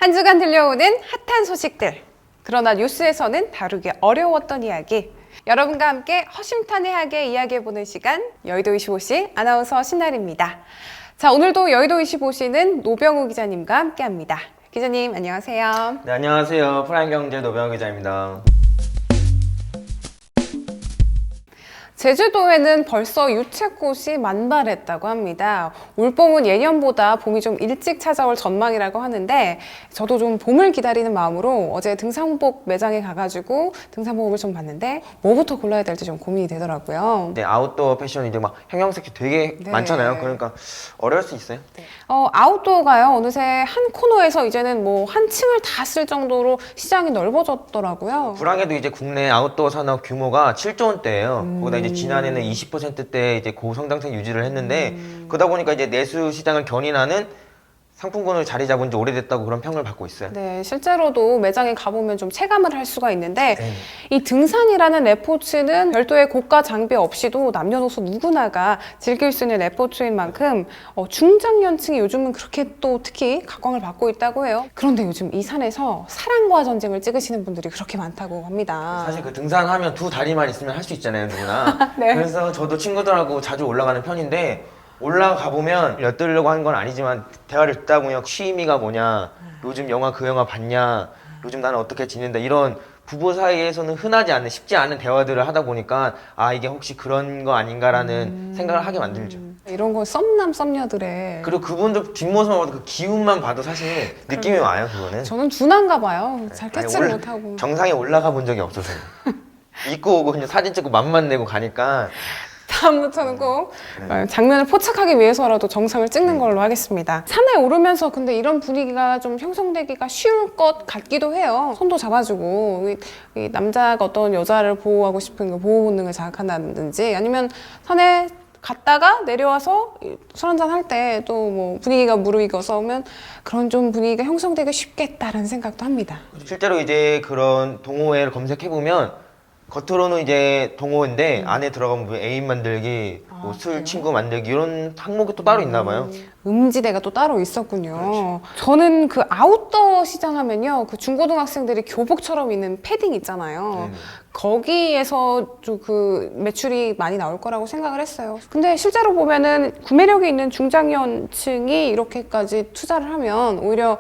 한 주간 들려오는 핫한 소식들. 그러나 뉴스에서는 다루기 어려웠던 이야기. 여러분과 함께 허심탄회하게 이야기해보는 시간, 여의도 25시 아나운서 신날입니다. 자, 오늘도 여의도 25시는 노병우 기자님과 함께합니다. 기자님, 안녕하세요. 네, 안녕하세요. 프라임경제 노병우 기자입니다. 제주도에는 벌써 유채꽃이 만발했다고 합니다. 올봄은 예년보다 봄이 좀 일찍 찾아올 전망이라고 하는데 저도 좀 봄을 기다리는 마음으로 어제 등산복 매장에 가가지고 등산복을 좀 봤는데 뭐부터 골라야 될지 좀 고민이 되더라고요. 네, 아웃도어 패션 이제 막 형형색깔 되게 네. 많잖아요. 그러니까 어려울 수 있어요. 아웃도어가요. 어느새 한 코너에서 이제는 뭐 한 층을 다 쓸 정도로 시장이 넓어졌더라고요. 불황에도 이제 국내 아웃도어 산업 규모가 7조 원대예요. 거기다 이제 지난해는 20%대 이제 고성장세 유지를 했는데 그러다 보니까 이제 내수 시장을 견인하는 상품군으로 자리 잡은 지 오래됐다고 그런 평을 받고 있어요. 네, 실제로도 매장에 가보면 좀 체감을 할 수가 있는데 네. 이 등산이라는 레포츠는 별도의 고가 장비 없이도 남녀노소 누구나가 즐길 수 있는 레포츠인 만큼 중장년층이 요즘은 그렇게 또 특히 각광을 받고 있다고 해요. 그런데 요즘 이 산에서 사랑과 전쟁을 찍으시는 분들이 그렇게 많다고 합니다. 사실 그 등산하면 두 다리만 있으면 할 수 있잖아요, 누구나. 네. 그래서 저도 친구들하고 자주 올라가는 편인데 올라가 보면 엿들으려고 하는 건 아니지만 대화를 듣다 보면 취미가 뭐냐, 요즘 영화 그 영화 봤냐, 요즘 나는 어떻게 지낸다, 이런 부부 사이에서는 흔하지 않은 쉽지 않은 대화들을 하다 보니까 아, 이게 혹시 그런 거 아닌가라는 생각을 하게 만들죠. 이런 거 썸남 썸녀들의 그리고 그분들 뒷모습만 봐도 그 기운만 봐도 사실 느낌이 와요. 그거는 저는 둔한가 봐요. 잘 아니, 캐치를 올라- 못하고. 정상에 올라가 본 적이 없어서요. 입고 오고 그냥 사진 찍고 맘만 내고 가니까. 다음부터는 꼭 장면을 포착하기 위해서라도 정상을 찍는 걸로 하겠습니다. 산에 오르면서 근데 이런 분위기가 좀 형성되기가 쉬울 것 같기도 해요. 손도 잡아주고 이 남자가 어떤 여자를 보호하고 싶은 그 보호 본능을 자극한다든지 아니면 산에 갔다가 내려와서 술 한잔 할 때 또 뭐 분위기가 무르익어서 오면 그런 좀 분위기가 형성되기 쉽겠다라는 생각도 합니다. 실제로 이제 그런 동호회를 검색해보면 겉으로는 이제 동호회인데 안에 들어가면 뭐 애인 만들기, 뭐 술 친구 만들기 이런 항목이 또 따로 있나 봐요. 음지대가 또 따로 있었군요. 저는 그 아웃도어 시장 하면요. 그 중고등학생들이 교복처럼 입는 패딩 있잖아요. 네네. 거기에서 좀 그 매출이 많이 나올 거라고 생각을 했어요. 근데 실제로 보면은 구매력이 있는 중장년층이 이렇게까지 투자를 하면 오히려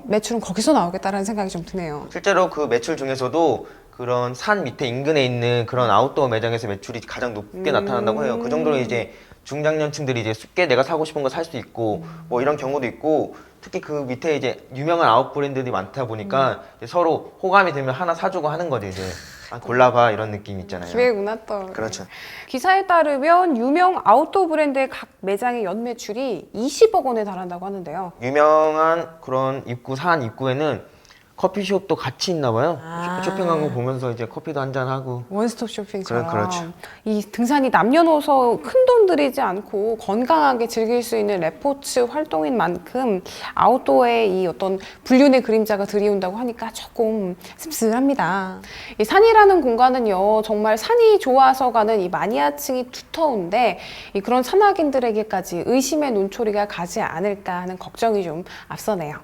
매출은 거기서 나오겠다라는 생각이 좀 드네요. 실제로 그 매출 중에서도 그런 산 밑에 인근에 있는 그런 아웃도어 매장에서 매출이 가장 높게 나타난다고 해요. 그 정도로 이제 중장년층들이 이제 쉽게 내가 사고 싶은 거 살 수 있고 뭐 이런 경우도 있고, 특히 그 밑에 이제 유명한 아웃 브랜드들이 많다 보니까 이제 서로 호감이 되면 하나 사주고 하는 거죠. 이제 아, 골라봐 이런 느낌 있잖아요. 기회구나 또. 그렇죠. 기사에 따르면 유명 아웃도어 브랜드의 각 매장의 연 매출이 20억 원에 달한다고 하는데요. 유명한 그런 입구, 산 입구에는 커피숍도 같이 있나 봐요. 아. 쇼핑한 거 보면서 이제 커피도 한잔 하고. 원스톱 쇼핑처럼. 그렇죠. 이 등산이 남녀노소 큰 돈 들이지 않고 건강하게 즐길 수 있는 레포츠 활동인 만큼 아웃도어의 이 어떤 불륜의 그림자가 드리운다고 하니까 조금 씁쓸합니다. 이 산이라는 공간은요, 정말 산이 좋아서 가는 이 마니아층이 두터운데 이 그런 산악인들에게까지 의심의 눈초리가 가지 않을까 하는 걱정이 좀 앞서네요.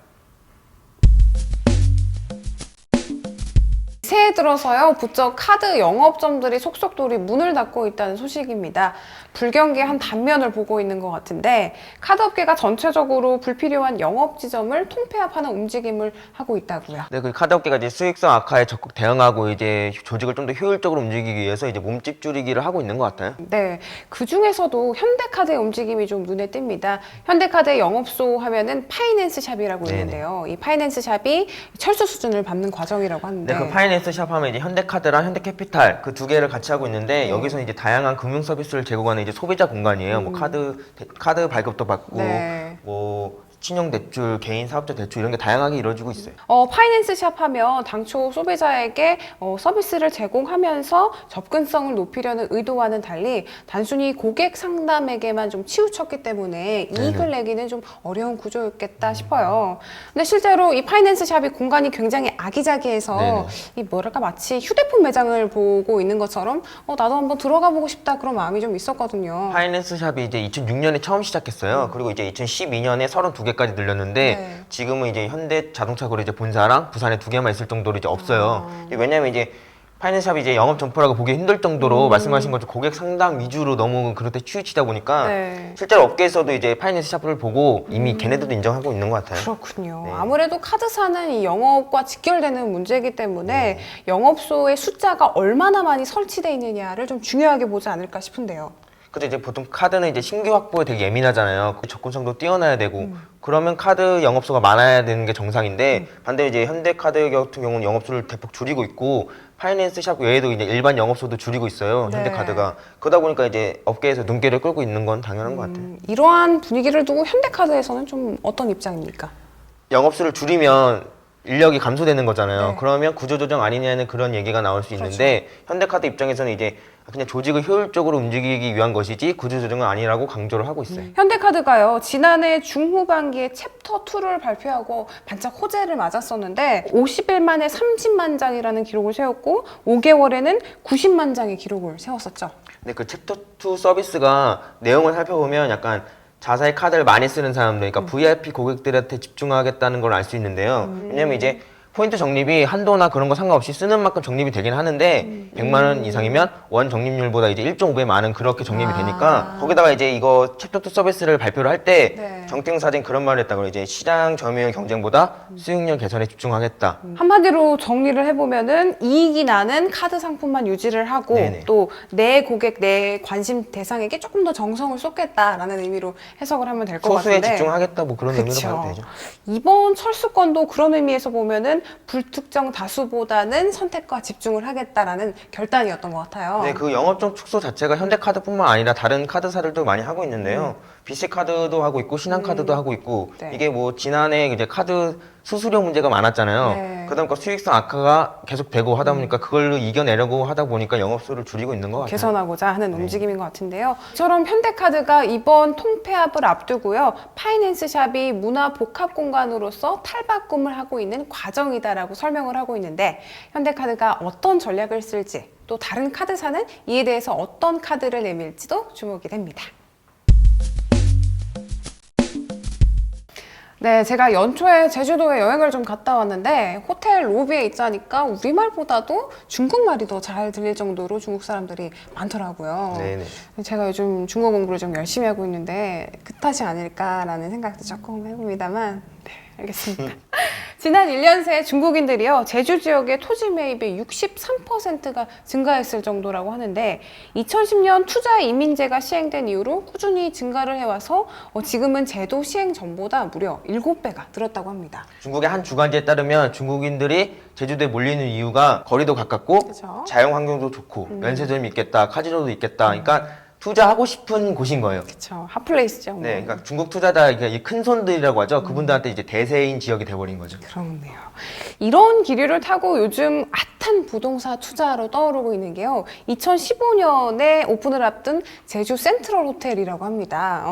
새해 들어서요, 부쩍 카드 영업점들이 속속들이 문을 닫고 있다는 소식입니다. 불경기의 한 단면을 보고 있는 것 같은데 카드업계가 전체적으로 불필요한 영업 지점을 통폐합하는 움직임을 하고 있다고요. 네, 그 카드업계가 이제 수익성 악화에 적극 대응하고 이제 조직을 좀 더 효율적으로 움직이기 위해서 이제 몸집 줄이기를 하고 있는 것 같아요. 네, 그 중에서도 현대카드의 움직임이 좀 눈에 띕니다. 현대카드의 영업소 하면은 파이낸스 샵이라고 네네. 있는데요. 이 파이낸스 샵이 철수 수준을 밟는 과정이라고 하는데. 네, 그 파이낸스 샵 하면 이제 현대카드랑 현대캐피탈 그 두 개를 같이 하고 있는데 네. 여기서 이제 다양한 금융 서비스를 제공하는 이제 소비자 공간이에요. 뭐 카드 발급도 받고 네. 뭐 신용대출, 개인 사업자 대출 이런 게 다양하게 이루어지고 있어요. 파이낸스 샵 하면 당초 소비자에게 서비스를 제공하면서 접근성을 높이려는 의도와는 달리 단순히 고객 상담에게만 좀 치우쳤기 때문에 이익을 내기는 좀 어려운 구조였겠다 싶어요. 근데 실제로 이 파이낸스 샵이 공간이 굉장히 아기자기해서 네네. 이 뭐랄까 마치 휴대폰 매장을 보고 있는 것처럼 나도 한번 들어가 보고 싶다 그런 마음이 좀 있었거든요. 파이낸스 샵이 이제 2006년에 처음 시작했어요. 그리고 이제 2012년에 32개 2개까지 늘렸는데 네. 지금은 이제 현대 자동차 거래 이제 본사랑 부산에 2개만 있을 정도로 이제 없어요. 왜냐면 이제 파이낸스샵이 이제 영업 점포라고 보기 힘들 정도로 말씀하신 것처럼 고객 상담 위주로 너무 그렇게 치우치다 보니까 네. 실제로 업계에서도 이제 파이낸스샵을 보고 이미 걔네들도 인정하고 있는 것 같아요. 그렇군요. 네. 아무래도 카드사는 이 영업과 직결되는 문제이기 때문에 영업소의 숫자가 얼마나 많이 설치되어 있느냐를 좀 중요하게 보지 않을까 싶은데요. 근데 이제 보통 카드는 이제 신규 확보에 되게 예민하잖아요. 그 접근성도 뛰어나야 되고 그러면 카드 영업소가 많아야 되는 게 정상인데 반대로 이제 현대카드 같은 경우는 영업소를 대폭 줄이고 있고 파이낸스샵 외에도 이제 일반 영업소도 줄이고 있어요. 네. 현대카드가 그러다 보니까 이제 업계에서 눈길을 끌고 있는 건 당연한 것 같아요. 이러한 분위기를 두고 현대카드에서는 좀 어떤 입장입니까? 영업수를 줄이면 인력이 감소되는 거잖아요. 네. 그러면 구조조정 아니냐는 그런 얘기가 나올 수 있는데 현대카드 입장에서는 이제 그냥 조직을 효율적으로 움직이기 위한 것이지 구조조정은 아니라고 강조를 하고 있어요. 현대카드가요, 지난해 중후반기에 챕터 2를 발표하고 반짝 호재를 맞았었는데 50일 만에 30만 장이라는 기록을 세웠고 5개월에는 90만 장의 기록을 세웠었죠. 근데 그 챕터 2 서비스가 내용을 살펴보면 약간 자사의 카드를 많이 쓰는 사람들, 그러니까 VIP 고객들한테 집중하겠다는 걸 알 수 있는데요. 왜냐면 이제 포인트 적립이 한도나 그런 거 상관없이 쓰는 만큼 적립이 되긴 하는데 100만 원 이상이면 원 적립률보다 이제 1.5배 많은 그렇게 적립이 되니까 거기다가 이제 이거 챕터 2 서비스를 발표를 할 때 네. 정태웅 사장이 그런 말을 했다고 이제 시장 점유율 경쟁보다 수익률 개선에 집중하겠다. 한마디로 정리를 해보면은 이익이 나는 카드 상품만 유지를 하고 네네. 또 내 고객, 내 관심 대상에게 조금 더 정성을 쏟겠다라는 의미로 해석을 하면 될 것 소수에 같은데 집중하겠다 뭐 그런 의미로 그쵸. 봐도 되죠. 이번 철수건도 그런 의미에서 보면은 불특정 다수보다는 선택과 집중을 하겠다라는 결단이었던 것 같아요. 네, 그 영업점 축소 자체가 현대카드뿐만 아니라 다른 카드사들도 많이 하고 있는데요. BC카드도 하고 있고 신한카드도 하고 있고 네. 이게 뭐 지난해 이제 카드 수수료 문제가 많았잖아요. 네. 그다음에 수익성 악화가 계속되고 하다 보니까 그걸 이겨내려고 하다 보니까 영업수를 줄이고 있는 것 같아요. 개선하고자 하는 움직임인 것 같은데요. 이처럼 현대카드가 이번 통폐합을 앞두고요. 파이낸스샵이 문화 복합 공간으로서 탈바꿈을 하고 있는 과정이다라고 설명을 하고 있는데 현대카드가 어떤 전략을 쓸지 또 다른 카드사는 이에 대해서 어떤 카드를 내밀지도 주목이 됩니다. 네, 제가 연초에 제주도에 여행을 좀 갔다 왔는데 호텔 로비에 있자니까 우리말보다도 중국말이 더 잘 들릴 정도로 중국 사람들이 많더라고요. 네네. 제가 요즘 중국 공부를 좀 열심히 하고 있는데 그 탓이 아닐까라는 생각도 조금 해봅니다만 네, 알겠습니다. 지난 1년 새 중국인들이요 제주 지역의 토지 매입의 63%가 증가했을 정도라고 하는데 2010년 투자 이민제가 시행된 이후로 꾸준히 증가를 해와서 지금은 제도 시행 전보다 무려 7배가 늘었다고 합니다. 중국의 한 주간지에 따르면 중국인들이 제주도에 몰리는 이유가 거리도 가깝고 그죠? 자연 환경도 좋고 면세점이 있겠다, 카지노도 있겠다. 그러니까 투자하고 싶은 곳인 거예요. 그렇죠. 핫플레이스죠. 뭐. 네, 그러니까 중국 투자자 이 큰 손들이라고 하죠. 그분들한테 이제 대세인 지역이 돼버린 거죠. 그렇네요. 이런 기류를 타고 요즘 핫한 부동산 투자로 떠오르고 있는 게요. 2015년에 오픈을 앞둔 제주 센트럴 호텔이라고 합니다.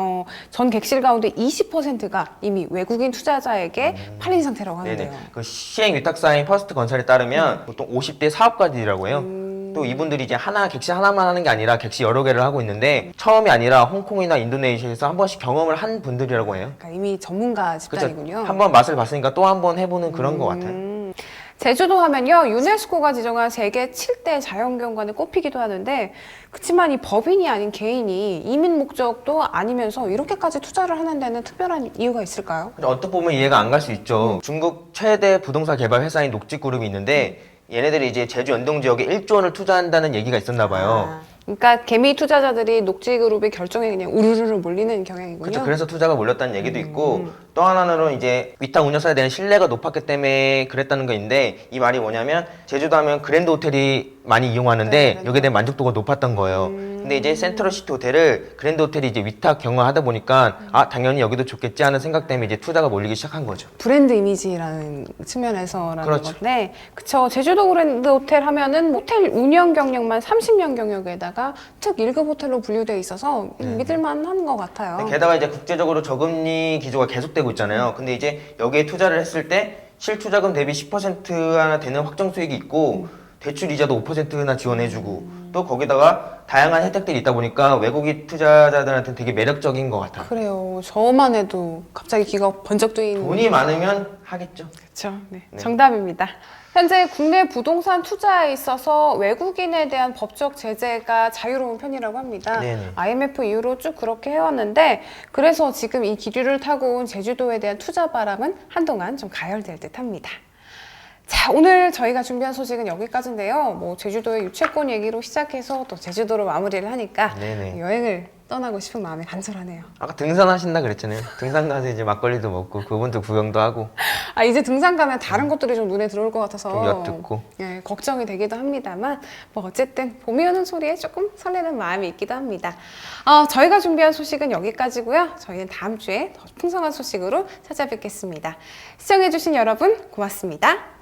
전 객실 가운데 20%가 이미 외국인 투자자에게 팔린 상태라고 하는데요. 네네. 그 시행 위탁사인 퍼스트 건설에 따르면 보통 50대 사업가들이라고 해요. 또 이분들이 이제 객실 하나만 하는 게 아니라 객실 여러 개를 하고 있는데 처음이 아니라 홍콩이나 인도네시아에서 한 번씩 경험을 한 분들이라고 해요. 그러니까 이미 전문가 집단이군요. 한 번 맛을 봤으니까 또 한 번 해보는 그런 것 같아요. 제주도 하면요 유네스코가 지정한 세계 7대 자연경관에 꼽히기도 하는데 그렇지만 이 법인이 아닌 개인이 이민 목적도 아니면서 이렇게까지 투자를 하는 데는 특별한 이유가 있을까요? 언뜻 보면 이해가 안 갈 수 있죠. 중국 최대 부동산 개발 회사인 녹지그룹이 있는데 얘네들이 이제 제주 연동 지역에 1조 원을 투자한다는 얘기가 있었나 봐요. 그러니까 개미 투자자들이 녹지그룹의 결정에 그냥 우르르르 몰리는 경향이군요. 그렇죠. 그래서 투자가 몰렸다는 얘기도 있고 또 하나는 이제 위탁 운영사에 대한 신뢰가 높았기 때문에 그랬다는 거 있는데 이 말이 뭐냐면 제주도 하면 그랜드 호텔이 많이 이용하는데 네, 여기에 대한 만족도가 높았던 거예요. 근데 이제 센트럴시티 호텔을 그랜드 호텔이 이제 위탁 경영하다 보니까 당연히 여기도 좋겠지 하는 생각 때문에 이제 투자가 몰리기 시작한 거죠. 브랜드 이미지라는 측면에서라는 그렇죠. 건데 그쵸. 제주도 그랜드 호텔 하면은 호텔 운영 경력만 30년 경력에다가 특 1급 호텔로 분류되어 있어서 믿을만한 것 같아요. 게다가 이제 국제적으로 저금리 기조가 계속되고 있잖아요. 근데 이제 여기에 투자를 했을 때 실투자금 대비 10% 하나 되는 확정 수익이 있고 대출 이자도 5%나 지원해주고 또 거기다가 다양한 혜택들이 있다 보니까 외국인 투자자들한테는 되게 매력적인 것 같아요. 그래요. 저만 해도 갑자기 귀가 번쩍 뜨이는. 돈이 많으면 하겠죠. 그렇죠. 네. 네. 정답입니다. 현재 국내 부동산 투자에 있어서 외국인에 대한 법적 제재가 자유로운 편이라고 합니다. 네네. IMF 이후로 쭉 그렇게 해왔는데 그래서 지금 이 기류를 타고 온 제주도에 대한 투자 바람은 한동안 좀 가열될 듯합니다. 자, 오늘 저희가 준비한 소식은 여기까지인데요. 뭐 제주도의 유채꽃 얘기로 시작해서 또 제주도로 마무리를 하니까 네네. 여행을 떠나고 싶은 마음이 간절하네요. 아까 등산하신다 그랬잖아요. 등산 가서 이제 막걸리도 먹고 그분도 구경도 하고 아, 이제 등산 가면 다른 것들이 좀 눈에 들어올 것 같아서 좀 엿듣고. 예, 걱정이 되기도 합니다만 뭐 어쨌든 봄이 오는 소리에 조금 설레는 마음이 있기도 합니다. 저희가 준비한 소식은 여기까지고요. 저희는 다음 주에 더 풍성한 소식으로 찾아뵙겠습니다. 시청해주신 여러분 고맙습니다.